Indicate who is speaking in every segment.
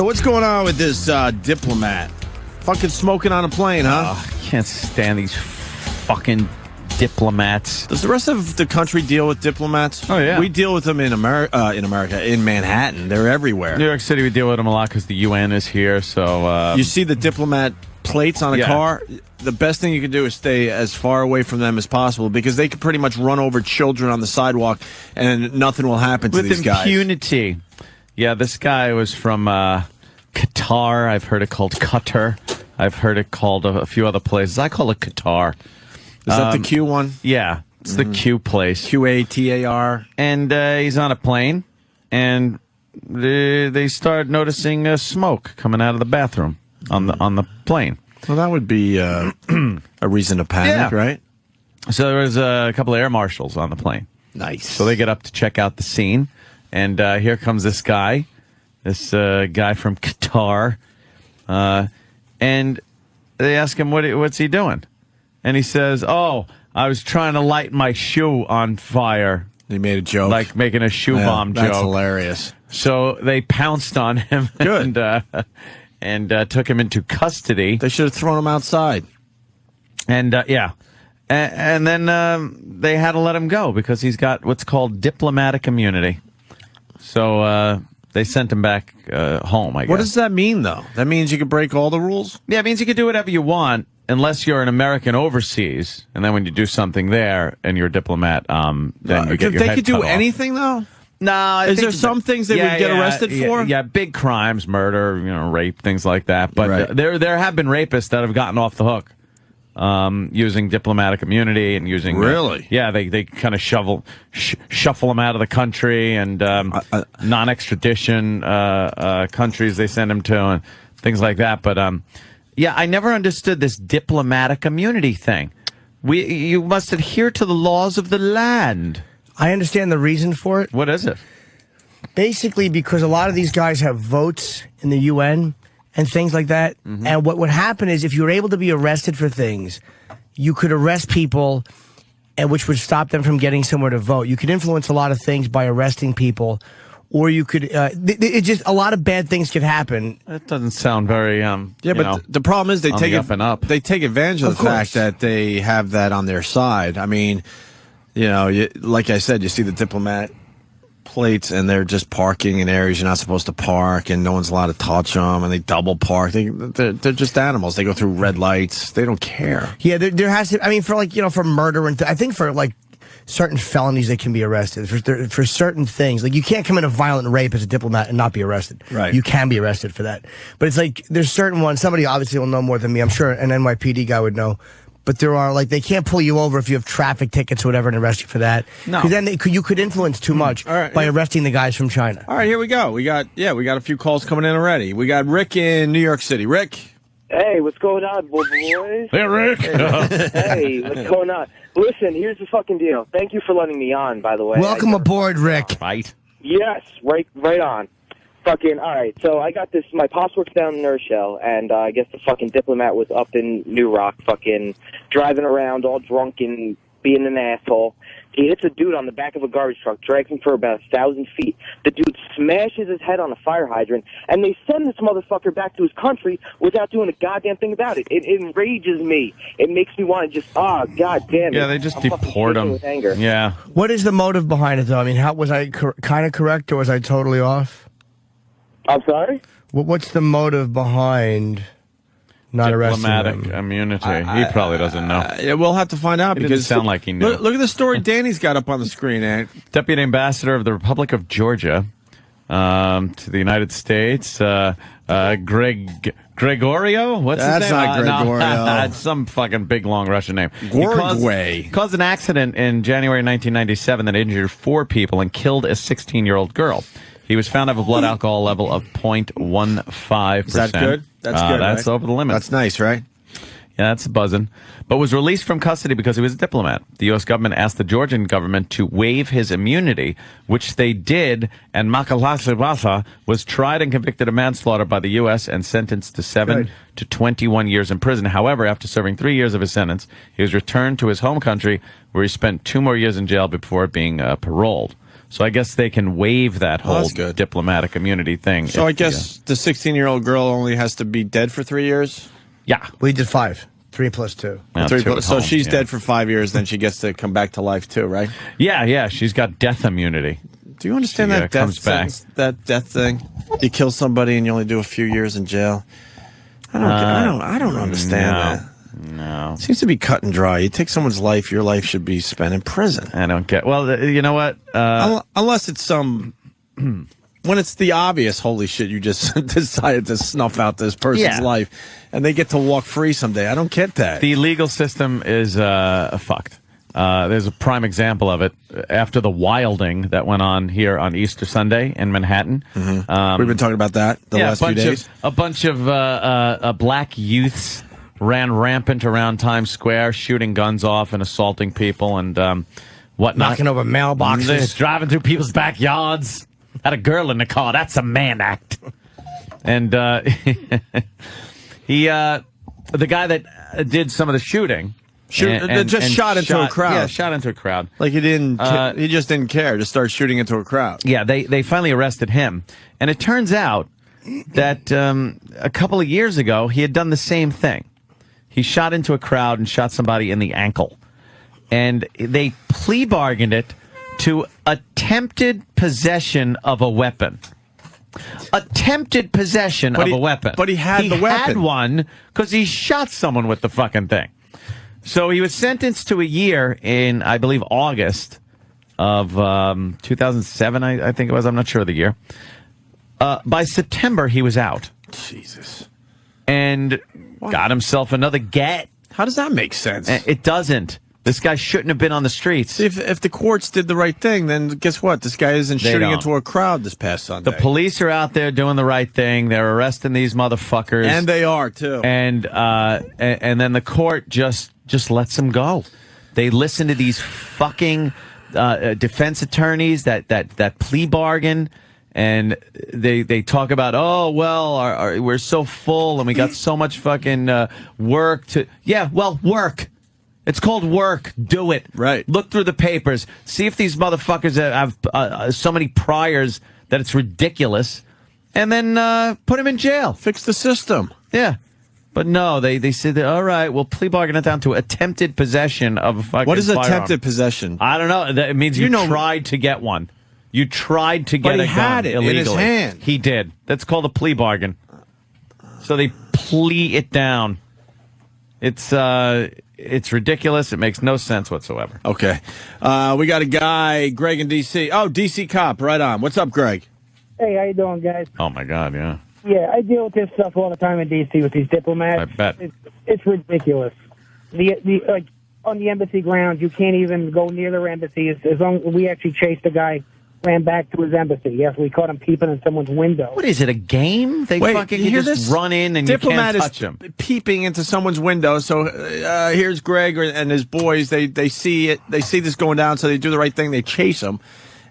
Speaker 1: So what's going on with this diplomat? Fucking smoking on a plane, huh?
Speaker 2: I can't stand these fucking diplomats.
Speaker 1: Does the rest of the country deal with diplomats?
Speaker 2: Oh, yeah.
Speaker 1: We deal with them in America, in Manhattan. They're everywhere.
Speaker 2: New York City, we deal with them a lot because the UN is here, so...
Speaker 1: You see the diplomat plates on a car? The best thing you can do is stay as far away from them as possible because they could pretty much run over children on the sidewalk and nothing will happen to these guys.
Speaker 2: With impunity. Yeah, this guy was from Qatar. I've heard it called Qatar. I've heard it called a few other places. I call it Qatar.
Speaker 1: Is that the Q one?
Speaker 2: Yeah, it's the Q place.
Speaker 1: QATAR.
Speaker 2: And he's on a plane, and they start noticing smoke coming out of the bathroom on the plane.
Speaker 1: Well, that would be a reason to panic, right?
Speaker 2: So there was a couple of air marshals on the plane.
Speaker 1: Nice.
Speaker 2: So they get up to check out the scene, and here comes this guy from Qatar, and they ask him what's he doing, and he says, "Oh, I was trying to light my shoe on fire."
Speaker 1: He made a joke,
Speaker 2: like making a shoe bomb joke.
Speaker 1: That's hilarious.
Speaker 2: So they pounced on him.
Speaker 1: Good.
Speaker 2: and took him into custody.
Speaker 1: They should have thrown him outside.
Speaker 2: And and then they had to let him go because he's got what's called diplomatic immunity. So they sent him back home, I guess.
Speaker 1: What does that mean, though? That means you can break all the rules?
Speaker 2: Yeah, it means you can do whatever you want unless you're an American overseas. And then when you do something there and you're a diplomat, then you get your head
Speaker 1: They could do
Speaker 2: cut off.
Speaker 1: anything, though?
Speaker 2: No,
Speaker 1: is there some things they would get arrested for?
Speaker 2: Yeah, big crimes, murder, rape, things like that. But there have been rapists that have gotten off the hook using diplomatic immunity and using
Speaker 1: really.
Speaker 2: They kind of shuffle them out of the country and non-extradition countries they send them to and things like that. But I never understood this diplomatic immunity thing. You must adhere to the laws of the land.
Speaker 3: I understand the reason for it.
Speaker 2: What is it?
Speaker 3: Basically, because a lot of these guys have votes in the UN and things like that. Mm-hmm. And what would happen is if you were able to be arrested for things, you could arrest people, and which would stop them from getting somewhere to vote. You could influence a lot of things by arresting people, or you could. It just a lot of bad things could happen.
Speaker 2: That doesn't sound very.
Speaker 1: The problem is they take
Speaker 2: up and up.
Speaker 1: They take advantage of the fact that they have that on their side. I mean. Like I said, you see the diplomat plates, and they're just parking in areas you're not supposed to park, and no one's allowed to touch them, and they double park. They're just animals. They go through red lights. They don't care.
Speaker 3: Yeah, there has to. I mean, for murder and I think for certain felonies they can be arrested for certain things. Like you can't commit a violent rape as a diplomat and not be arrested.
Speaker 1: Right.
Speaker 3: You can be arrested for that. But it's like there's certain ones. Somebody obviously will know more than me. I'm sure an NYPD guy would know. But there are, they can't pull you over if you have traffic tickets or whatever and arrest you for that.
Speaker 1: No.
Speaker 3: Because then you could influence too much by arresting the guys from China.
Speaker 1: All right, here we go. We got a few calls coming in already. We got Rick in New York City. Rick?
Speaker 4: Hey, what's going on, boys?
Speaker 2: Hey, Rick.
Speaker 4: Hey, what's going on? Listen, here's the fucking deal. Thank you for letting me on, by the way.
Speaker 3: Welcome aboard, Rick.
Speaker 2: Right.
Speaker 4: Yes, right on. Fucking, all right, so I got this, my pops works down in Urshel, and I guess the fucking diplomat was up in New Rock, fucking driving around all drunk and being an asshole. He hits a dude on the back of a garbage truck, drags him for about 1,000 feet. The dude smashes his head on a fire hydrant, and they send this motherfucker back to his country without doing a goddamn thing about it. It enrages me. It makes me want to just, god damn it.
Speaker 2: Yeah, they just deport him.
Speaker 4: With anger.
Speaker 2: Yeah.
Speaker 3: What is the motive behind it, though? I mean, was I kind of correct, or was I totally off?
Speaker 4: I'm sorry?
Speaker 3: What's the motive behind not arresting him?
Speaker 2: Diplomatic immunity. He probably doesn't know.
Speaker 1: We'll have to find out because
Speaker 2: it sound like he knew.
Speaker 1: Look at the story Danny's got up on the screen.
Speaker 2: Deputy Ambassador of the Republic of Georgia to the United States, Gregorio? What's his name?
Speaker 1: That's not Gregorio.
Speaker 2: It's some fucking big, long Russian name.
Speaker 1: Gorgway.
Speaker 2: Caused an accident in January 1997 that injured 4 people and killed a 16-year-old girl. He was found to have a blood alcohol level of 0.15%.
Speaker 1: Is that good? That's good,
Speaker 2: That's
Speaker 1: right?
Speaker 2: over the limit.
Speaker 1: That's nice, right?
Speaker 2: Yeah, that's buzzing. But was released from custody because he was a diplomat. The U.S. government asked the Georgian government to waive his immunity, which they did, and Makalasivasa was tried and convicted of manslaughter by the U.S. and sentenced to 7 to 21 years in prison. However, after serving 3 years of his sentence, he was returned to his home country, where he spent 2 more years in jail before being paroled. So I guess they can waive that whole
Speaker 1: that's good.
Speaker 2: diplomatic immunity thing.
Speaker 1: So I guess the 16-year-old girl only has to be dead for 3 years?
Speaker 2: Yeah.
Speaker 3: We did 5. 3 plus 2.
Speaker 2: Now,
Speaker 1: Three
Speaker 2: 2
Speaker 1: plus-
Speaker 2: at
Speaker 1: so
Speaker 2: home,
Speaker 1: she's
Speaker 2: yeah.
Speaker 1: dead for 5 years, then she gets to come back to life too, right?
Speaker 2: Yeah, she's got death immunity.
Speaker 1: Do you understand
Speaker 2: She,
Speaker 1: that
Speaker 2: comes
Speaker 1: death
Speaker 2: back.
Speaker 1: sentence, that death thing? You kill somebody and you only do a few years in jail. I don't understand that.
Speaker 2: No.
Speaker 1: Seems to be cut and dry. You take someone's life, your life should be spent in prison.
Speaker 2: I don't get. Well, you know what?
Speaker 1: Unless it's some. When it's the obvious, holy shit, you just decided to snuff out this person's life and they get to walk free someday. I don't get that.
Speaker 2: The legal system is fucked. There's a prime example of it after the wilding that went on here on Easter Sunday in Manhattan.
Speaker 1: We've been talking about that the last few days.
Speaker 2: A bunch of black youths ran rampant around Times Square, shooting guns off and assaulting people and whatnot.
Speaker 3: Knocking over mailboxes.
Speaker 2: They're driving through people's backyards. Had a girl in the car. That's a man act. And the guy that did some of the shooting.
Speaker 1: Shot into a crowd.
Speaker 2: Yeah, shot into a crowd.
Speaker 1: Like he didn't. He just didn't care. Just started shooting into a crowd.
Speaker 2: Yeah, they finally arrested him, and it turns out that a couple of years ago he had done the same thing. He shot into a crowd and shot somebody in the ankle, and they plea bargained it to attempted possession of a weapon. Attempted possession of a weapon.
Speaker 1: But he had the weapon.
Speaker 2: He had one because he shot someone with the fucking thing. So he was sentenced to a year in, I believe, August of 2007, I think it was. I'm not sure of the year. By September, he was out.
Speaker 1: Jesus.
Speaker 2: And got himself another get.
Speaker 1: How does that make sense?
Speaker 2: It doesn't. This guy shouldn't have been on the streets.
Speaker 1: See, if the courts did the right thing, then guess what? This guy isn't shooting into a crowd this past Sunday.
Speaker 2: The police are out there doing the right thing. They're arresting these motherfuckers.
Speaker 1: And they are, too.
Speaker 2: And then the court just lets them go. They listen to these fucking defense attorneys that plea bargain, and they talk about, oh, well, we're so full and we got so much fucking work to... Yeah, well, work. It's called work. Do it.
Speaker 1: Right.
Speaker 2: Look through the papers. See if these motherfuckers have so many priors that it's ridiculous, and then put them in jail.
Speaker 1: Fix the system.
Speaker 2: Yeah. But no, they said, all right, we'll plea bargain it down to attempted possession of a fucking
Speaker 1: What is
Speaker 2: firearm.
Speaker 1: attempted possession?
Speaker 2: I don't know. It means you tried to get one. You tried to get
Speaker 1: But
Speaker 2: a
Speaker 1: he had
Speaker 2: gun
Speaker 1: it
Speaker 2: illegally.
Speaker 1: in his hand.
Speaker 2: He did. That's called a plea bargain. So they plea it down. It's ridiculous. It makes no sense whatsoever.
Speaker 1: Okay. We got a guy, Greg in D.C. Oh, D.C. cop, right on. What's up, Greg?
Speaker 5: Hey, how you doing, guys?
Speaker 2: Oh, my God, yeah.
Speaker 5: Yeah, I deal with this stuff all the time in D.C. with these diplomats.
Speaker 2: I bet.
Speaker 5: It's ridiculous. Like on the embassy grounds, you can't even go near their embassy. As long we actually chased a guy, ran back to his embassy. Yes, we caught him peeping in someone's window.
Speaker 2: What is it, a game? They fucking
Speaker 1: you hear
Speaker 2: just
Speaker 1: this?
Speaker 2: run in and
Speaker 1: Diplomat
Speaker 2: you can't touch them.
Speaker 1: is peeping into someone's window. So here's Greg and his boys. They see it. They see this going down, so they do the right thing. They chase him.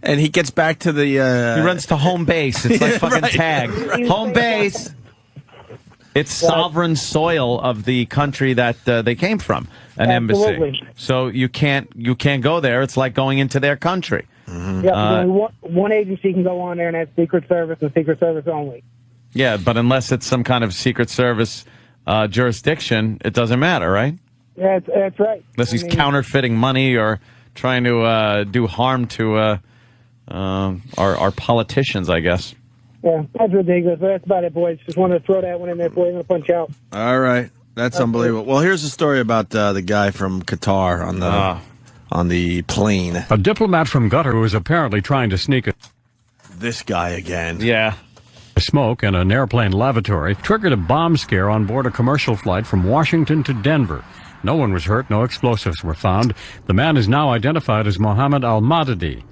Speaker 1: And he gets back to the...
Speaker 2: He runs to home base. It's like fucking
Speaker 1: Right,
Speaker 2: tag.
Speaker 1: right.
Speaker 2: Home base. It's sovereign soil of the country that they came from, an
Speaker 5: Absolutely.
Speaker 2: embassy. So you can't go there. It's like going into their country.
Speaker 5: Yeah, there's only one agency can go on there, and that's Secret Service and Secret Service only.
Speaker 2: Yeah, but unless it's some kind of Secret Service jurisdiction, it doesn't matter, right?
Speaker 5: Yeah, that's right.
Speaker 2: Unless he's counterfeiting money or trying to do harm to our politicians, I guess.
Speaker 5: Yeah, that's ridiculous. But that's about it, boys. Just wanted to throw that one in there for you. I'm going to punch out.
Speaker 1: All right. That's unbelievable. Well, here's a story about the guy from Qatar on the plane.
Speaker 6: A diplomat from Qatar who was apparently trying to sneak
Speaker 1: This guy again.
Speaker 2: Yeah.
Speaker 6: smoke in an airplane lavatory triggered a bomb scare on board a commercial flight from Washington to Denver. No one was hurt, no explosives were found. The man is now identified as Mohammed al-Madadi.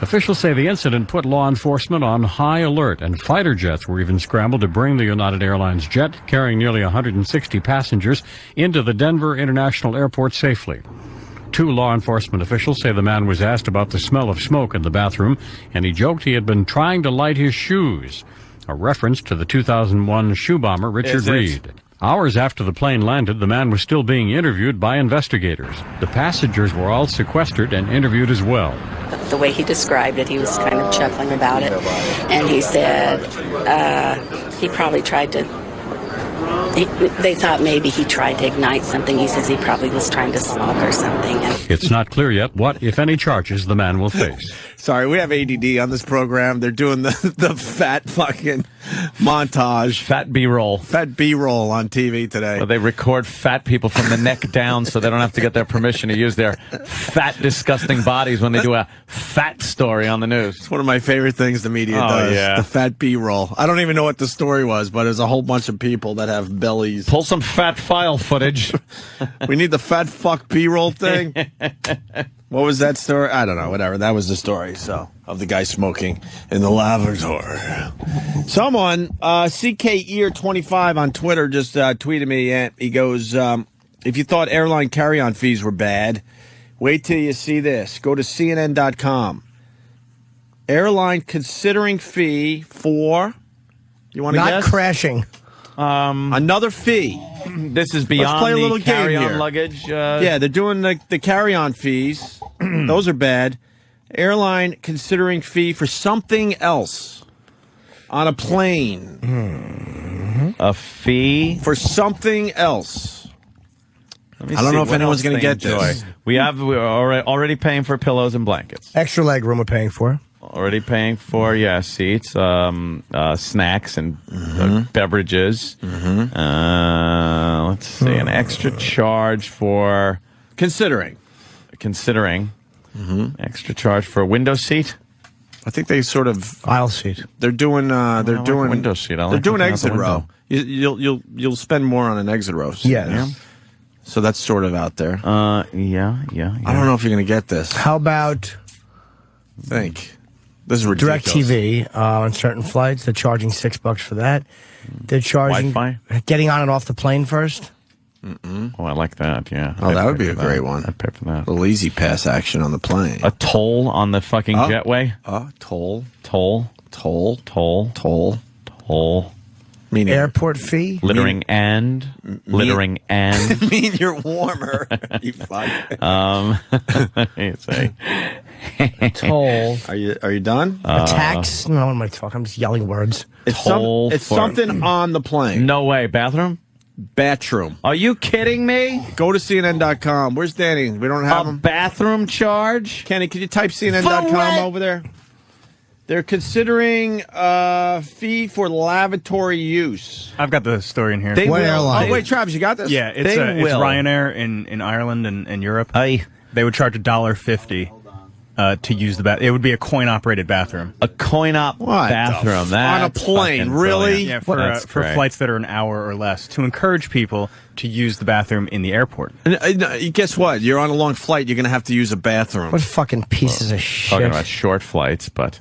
Speaker 6: Officials say the incident put law enforcement on high alert, and fighter jets were even scrambled to bring the United Airlines jet, carrying nearly 160 passengers, into the Denver International Airport safely. Two law enforcement officials say the man was asked about the smell of smoke in the bathroom, and he joked he had been trying to light his shoes, a reference to the 2001 shoe bomber Richard Reed. Hours after the plane landed, the man was still being interviewed by investigators. The passengers were all sequestered and interviewed as well.
Speaker 7: The way he described it, he was kind of chuckling about it. And he said he probably tried to... They thought maybe he tried to ignite something. He says he probably was trying to smoke or something.
Speaker 6: It's not clear yet what, if any, charges the man will face.
Speaker 1: Sorry, we have ADD on this program. They're doing the fat fucking montage.
Speaker 2: Fat B-roll.
Speaker 1: Fat B-roll on TV today.
Speaker 2: Well, they record fat people from the neck down so they don't have to get their permission to use their fat, disgusting bodies when they do a fat story on the news.
Speaker 1: It's one of my favorite things the media does.
Speaker 2: Yeah.
Speaker 1: The fat B-roll. I don't even know what the story was, but there's a whole bunch of people that have bellies.
Speaker 2: Pull some fat file footage.
Speaker 1: We need the fat fuck B-roll thing. What was that story? I don't know. Whatever. That was the story. So of the guy smoking in the lavatory. Someone, CKEar25 on Twitter just tweeted me. And he goes, if you thought airline carry-on fees were bad, wait till you see this. Go to CNN.com. Airline considering fee for, you want to guess?
Speaker 3: Not crashing.
Speaker 1: Another fee.
Speaker 2: This is
Speaker 1: Let's play a
Speaker 2: beyond
Speaker 1: little
Speaker 2: the
Speaker 1: game
Speaker 2: carry-on
Speaker 1: here.
Speaker 2: luggage.
Speaker 1: Yeah, they're doing the carry-on fees. Those are bad. Airline considering fee for something else on a plane.
Speaker 2: A fee?
Speaker 1: For something else.
Speaker 2: I
Speaker 1: don't know if anyone's going to get this.
Speaker 2: We're already paying for pillows and blankets.
Speaker 3: Extra leg room we're paying for.
Speaker 2: Already paying for, seats, snacks and beverages. Let's see, an extra charge for...
Speaker 1: Considering.
Speaker 2: Extra charge for a window seat.
Speaker 1: I think they sort of...
Speaker 3: Aisle seat.
Speaker 1: They're doing...
Speaker 2: window seat.
Speaker 1: They're doing exit row. You'll spend more on an exit row seat.
Speaker 3: Yeah.
Speaker 1: So that's sort of out there.
Speaker 2: Yeah.
Speaker 1: I don't know if you're going to get this.
Speaker 3: How about...
Speaker 1: Think. This is ridiculous.
Speaker 3: DirecTV on certain flights. They're charging $6 for that. They're charging...
Speaker 2: Wi-Fi?
Speaker 3: Getting on and off the plane first.
Speaker 2: Oh, I like that, yeah.
Speaker 1: Oh, that would be a great one.
Speaker 2: I'd pay for that.
Speaker 1: A little easy pass action on the plane.
Speaker 2: A toll on the fucking jetway?
Speaker 1: Toll. Meaning
Speaker 3: airport fee?
Speaker 2: Littering and.
Speaker 1: mean you're warmer. You fuck.
Speaker 2: Say.
Speaker 3: Toll.
Speaker 1: Are you done?
Speaker 3: A tax? No, what am I talking? I'm just yelling words.
Speaker 1: It's something on the plane.
Speaker 2: No way. Bathroom?
Speaker 1: Bathroom.
Speaker 2: Are you kidding me?
Speaker 1: Go to CNN.com. Where's Danny? We don't have
Speaker 2: a
Speaker 1: him.
Speaker 2: Bathroom charge?
Speaker 1: Kenny, can you type CNN.com over there? They're considering a fee for lavatory use.
Speaker 8: I've got the story in here.
Speaker 3: What airline?
Speaker 1: Oh, wait, Travis, you got this?
Speaker 8: Yeah, it's Ryanair in Ireland and Europe. They would charge $1.50 to use the bathroom. It would be a coin-operated bathroom.
Speaker 2: A coin-op bathroom.
Speaker 1: On a plane, really?
Speaker 8: Yeah, for flights that are an hour or less, to encourage people to use the bathroom in the airport.
Speaker 1: And, guess what? You're on a long flight. You're going to have to use a bathroom.
Speaker 3: What fucking pieces of shit.
Speaker 2: Talking about short flights, but...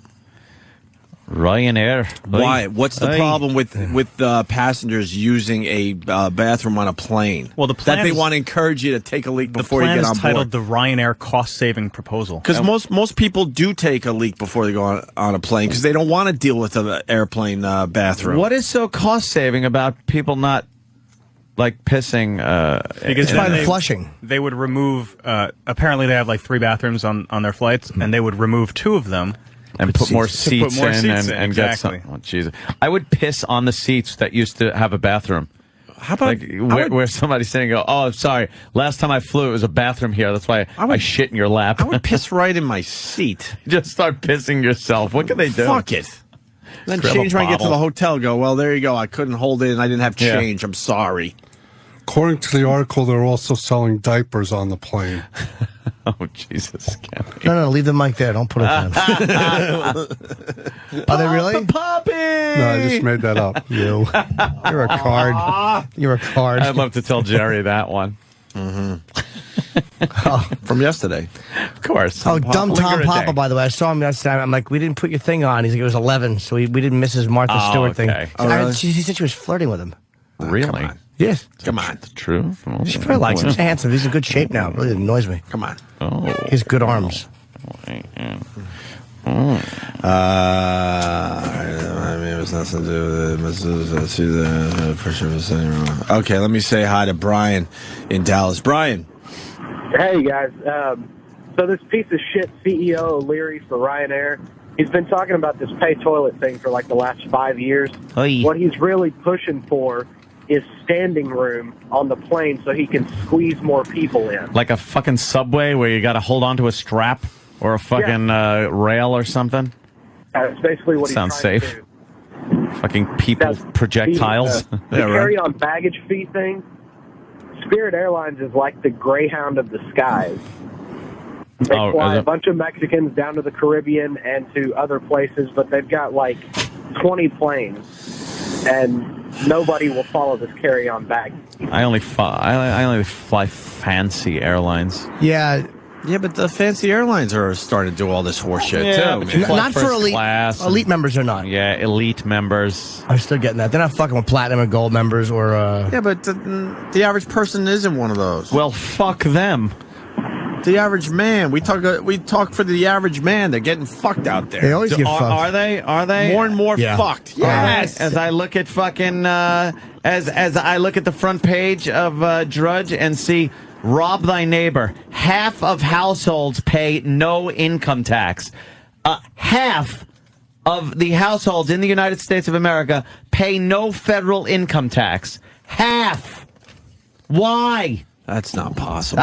Speaker 2: Ryanair.
Speaker 1: Why? What's the problem with passengers using a bathroom on a plane?
Speaker 8: Well, the plan
Speaker 1: that they want to encourage you to take a leak before you get on board.
Speaker 8: The plan is titled the Ryanair cost-saving proposal.
Speaker 1: Because most people do take a leak before they go on a plane because they don't want to deal with an airplane bathroom.
Speaker 2: What is so cost-saving about people not like pissing?
Speaker 3: Because it's by flushing.
Speaker 8: They would remove. Apparently, they have like 3 bathrooms on their flights, and they would remove 2 of them.
Speaker 2: And put more seats in and get
Speaker 8: exactly.
Speaker 2: some. Oh, Jesus. I would piss on the seats that used to have a bathroom.
Speaker 1: How about
Speaker 2: where somebody's sitting and go, oh, sorry, last time I flew, it was a bathroom here. That's why I shit in your lap.
Speaker 1: I would piss right in my seat.
Speaker 2: Just start pissing yourself. What can they do?
Speaker 1: Fuck it. Then change when I get to the hotel. Go, well, there you go. I couldn't hold it and I didn't have change. I'm sorry.
Speaker 9: According to the article, they're also selling diapers on the plane.
Speaker 2: Oh, Jesus.
Speaker 3: No, leave the mic there. Don't put it down. Are they really?
Speaker 2: Poppy!
Speaker 9: No, I just made that up.
Speaker 3: You're a card. You're a card.
Speaker 2: I'd love to tell Jerry that one.
Speaker 1: From yesterday.
Speaker 2: Of course.
Speaker 3: Oh, dumb Tom Papa, by the way. I saw him yesterday. I'm like, we didn't put your thing on. He's like, it was 11, so we didn't miss his Martha Stewart thing.
Speaker 1: Really?
Speaker 3: He said she was flirting with him.
Speaker 2: Really?
Speaker 3: Yes.
Speaker 1: Come on.
Speaker 2: True?
Speaker 3: She probably likes him. He's handsome. He's in good shape now. It really annoys me.
Speaker 1: Come on.
Speaker 2: Oh.
Speaker 3: He has good arms.
Speaker 1: I mean, it was nothing to do with it. Okay, let me say hi to Brian in Dallas. Brian.
Speaker 10: Hey, guys. So this piece of shit CEO O'Leary for Ryanair, he's been talking about this pay toilet thing for like the last 5 years.
Speaker 2: Oy.
Speaker 10: What he's really pushing for is standing room on the plane so he can squeeze more people in.
Speaker 2: Like a fucking subway where you got to hold on to a strap or a fucking rail or something.
Speaker 10: That's basically what
Speaker 2: Sounds
Speaker 10: he's trying
Speaker 2: safe.
Speaker 10: to do.
Speaker 2: Fucking people, projectiles.
Speaker 10: The carry-on baggage fee thing, Spirit Airlines is like the Greyhound of the skies. They fly a bunch of Mexicans down to the Caribbean and to other places, but they've got like 20 planes, and nobody will follow this carry-on bag.
Speaker 2: I only fly fancy airlines.
Speaker 3: Yeah.
Speaker 1: Yeah, but the fancy airlines are starting to do all this horse shit, too.
Speaker 2: But you fly
Speaker 3: Not for
Speaker 2: first
Speaker 3: elite.
Speaker 2: class
Speaker 3: Elite members are not.
Speaker 2: Yeah, elite members.
Speaker 3: I'm still getting that. They're not fucking with platinum and gold members or...
Speaker 1: Yeah, but the average person isn't one of those.
Speaker 2: Well, fuck them.
Speaker 1: The average man. We talk for the average man. They're getting fucked out there.
Speaker 3: They always get fucked.
Speaker 2: Are they? Are they?
Speaker 1: More and more fucked. Yes.
Speaker 2: As I look at fucking as I look at the front page of Drudge and see rob thy neighbor. Half of households pay no income tax. Half of the households in the United States of America pay no federal income tax. Half. Why?
Speaker 1: That's not possible.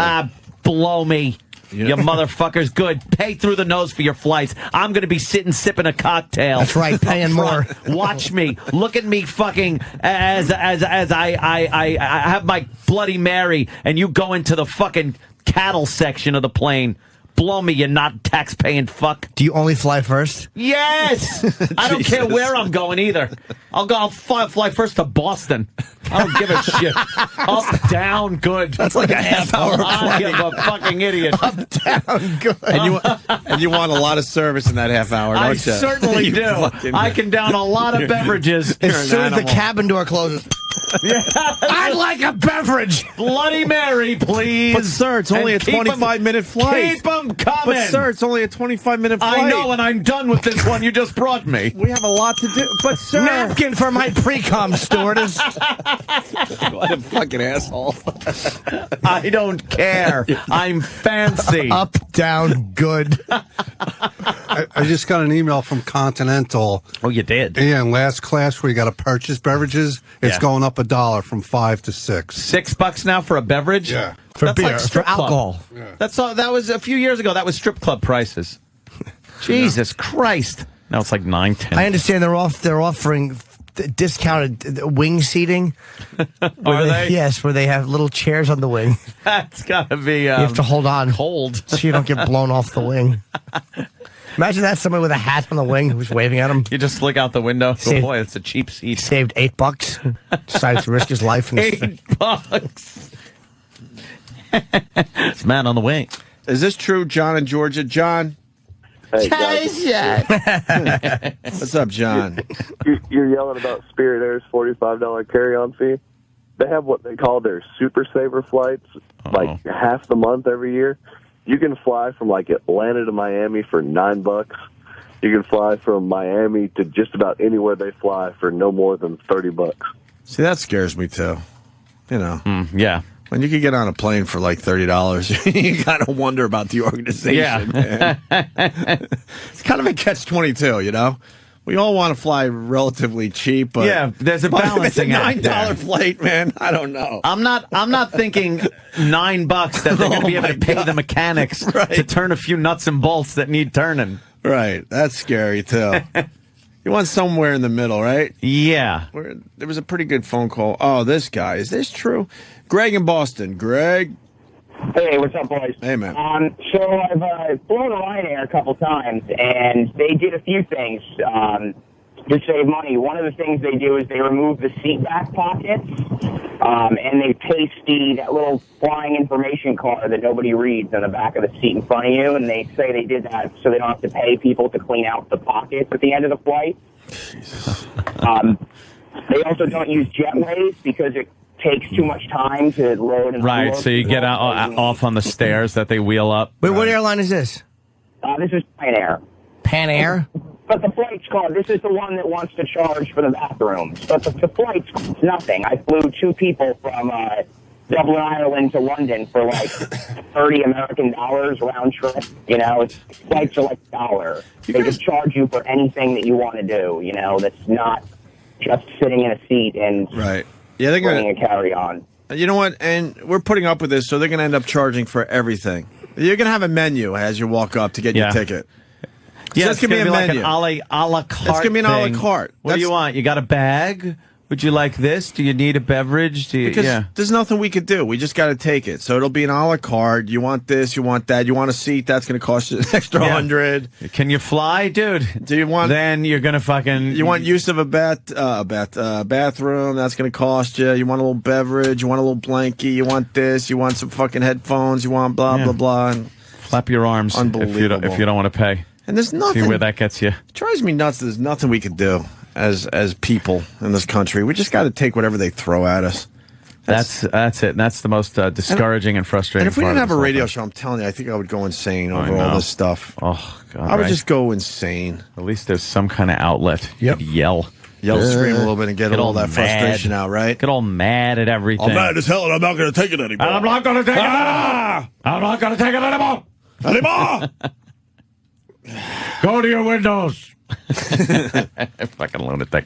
Speaker 2: Blow me. You motherfuckers. Good. Pay through the nose for your flights. I'm going to be sitting sipping a cocktail.
Speaker 3: That's right, paying more.
Speaker 2: Watch me. Look at me fucking as I have my Bloody Mary and you go into the fucking cattle section of the plane. Blow me, you not tax-paying fuck.
Speaker 3: Do you only fly first?
Speaker 2: Yes! I don't care where I'm going either. I'll fly first to Boston. I don't give a shit. Up, down, good.
Speaker 3: That's like a half-hour
Speaker 2: I am a fucking idiot.
Speaker 3: Up, down, good.
Speaker 1: And you want a lot of service in that half hour, don't
Speaker 2: I
Speaker 1: you?
Speaker 2: certainly do. I can down a lot of beverages.
Speaker 3: As soon as the cabin door closes. I'd like a beverage.
Speaker 2: Bloody Mary, please.
Speaker 1: But, sir, it's only a 25-minute flight.
Speaker 2: Keep them coming.
Speaker 1: But, sir, it's only a 25-minute flight.
Speaker 2: I know, and I'm done with this one you just brought me.
Speaker 1: We have a lot to do. But, sir.
Speaker 3: Napkin for my pre-com, stewardess.
Speaker 1: What a fucking asshole.
Speaker 2: I don't care. I'm fancy.
Speaker 3: Up, down, good.
Speaker 9: I just got an email from Continental.
Speaker 2: Oh, you did?
Speaker 9: Yeah, in last class where you got to purchase beverages, it's going up $1 from 5 to 6.
Speaker 2: $6 now for a beverage?
Speaker 9: Yeah.
Speaker 3: For
Speaker 2: That's
Speaker 3: beer,
Speaker 2: like strip
Speaker 3: for
Speaker 2: club.
Speaker 3: alcohol.
Speaker 9: Yeah.
Speaker 2: That was a few years ago. That was strip club prices. Jesus Christ. Now it's like 9, 10.
Speaker 3: I understand they're offering discounted wing seating.
Speaker 2: Are they?
Speaker 3: Yes, where they have little chairs on the wing.
Speaker 2: That's gotta be. You
Speaker 3: have to hold on
Speaker 2: cold
Speaker 3: so you don't get blown off the wing. Imagine that, somebody with a hat on the wing who's waving at him.
Speaker 2: You just look out the window. Oh boy, it's a cheap seat.
Speaker 3: Saved $8. Decided to risk his life.
Speaker 2: $8. It's man on the wing.
Speaker 1: Is this true, John in Georgia? John?
Speaker 11: Hey,
Speaker 1: What's up, John?
Speaker 11: You're yelling about Spirit Air's $45 carry-on fee. They have what they call their Super Saver flights, like half the month every year. You can fly from like Atlanta to Miami for $9. You can fly from Miami to just about anywhere they fly for no more than $30.
Speaker 1: See, that scares me too. You know.
Speaker 2: Yeah.
Speaker 1: When you could get on a plane for like $30, you gotta wonder about the organization.
Speaker 2: Yeah.
Speaker 1: Man. It's kind of a catch-22, you know. We all want to fly relatively cheap, but
Speaker 2: yeah, there's a balancing act.
Speaker 1: It's a $9 flight, man. I don't know.
Speaker 2: I'm not thinking $9 that they're going to be able to pay the mechanics to turn a few nuts and bolts that need turning.
Speaker 1: Right. That's scary too. You want somewhere in the middle, right?
Speaker 2: Yeah.
Speaker 1: There was a pretty good phone call. Oh, this guy. Is this true? Greg in Boston. Greg.
Speaker 12: Hey, what's up, boys?
Speaker 1: Hey, man.
Speaker 12: So I've flown Ryanair a couple times, and they did a few things to save money. One of the things they do is they remove the seat back pockets, and they paste that little flying information card that nobody reads on the back of the seat in front of you, and they say they did that so they don't have to pay people to clean out the pockets at the end of the flight. They also don't use jetways because it takes too much time to load and
Speaker 2: Right,
Speaker 12: unload.
Speaker 2: so you get off on the stairs that they wheel up.
Speaker 3: Wait, what airline is this?
Speaker 12: This is Ryanair.
Speaker 3: Pan Air?
Speaker 12: But the flights cost. This is the one that wants to charge for the bathrooms. But the flights cost nothing. I flew 2 people from Dublin, Ireland to London for like $30 American round trip. You know, flights are like $1. They just charge you for anything that you want to do. You know, that's not just sitting in a seat and
Speaker 1: right. Yeah, they're
Speaker 12: bringing a carry-on.
Speaker 1: You know what? And we're putting up with this, so they're going to end up charging for everything. You're going to have a menu as you walk up to get your ticket.
Speaker 2: Yeah,
Speaker 1: so
Speaker 2: it's going to be like an a la carte.
Speaker 1: It's going to be an a la carte.
Speaker 2: What do you want? You got a bag? Would you like this? Do you need a beverage?
Speaker 1: Because there's nothing we could do. We just got to take it. So it'll be an a la carte. You want this? You want that? You want a seat? That's going to cost you an extra $100.
Speaker 2: Can you fly, dude?
Speaker 1: Do you want?
Speaker 2: Then you're going to fucking.
Speaker 1: You want use of a bathroom? That's going to cost you. You want a little beverage? You want a little blankie? You want this? You want some fucking headphones? You want blah blah blah? And
Speaker 2: flap your arms.
Speaker 1: Unbelievable.
Speaker 2: If you don't want to pay.
Speaker 1: And there's nothing.
Speaker 2: See where that gets you.
Speaker 1: It drives me nuts. There's nothing we could do as people in this country. We just got to take whatever they throw at us.
Speaker 2: That's it. And that's the most discouraging and frustrating.
Speaker 1: And if we
Speaker 2: part
Speaker 1: didn't
Speaker 2: of
Speaker 1: have a
Speaker 2: this
Speaker 1: radio
Speaker 2: whole
Speaker 1: show, I'm telling you, I think I would go insane over all this stuff.
Speaker 2: Oh God!
Speaker 1: I would just go insane.
Speaker 2: At least there's some kind of outlet.
Speaker 1: Yep.
Speaker 2: You could yell,
Speaker 1: scream a little bit, and get all that frustration out. Right?
Speaker 2: Get all mad at everything.
Speaker 1: I'm mad as hell, and I'm not going to take it anymore.
Speaker 2: And I'm not going to take it anymore. I'm not going to take it anymore. Go to your windows. Fucking lunatic.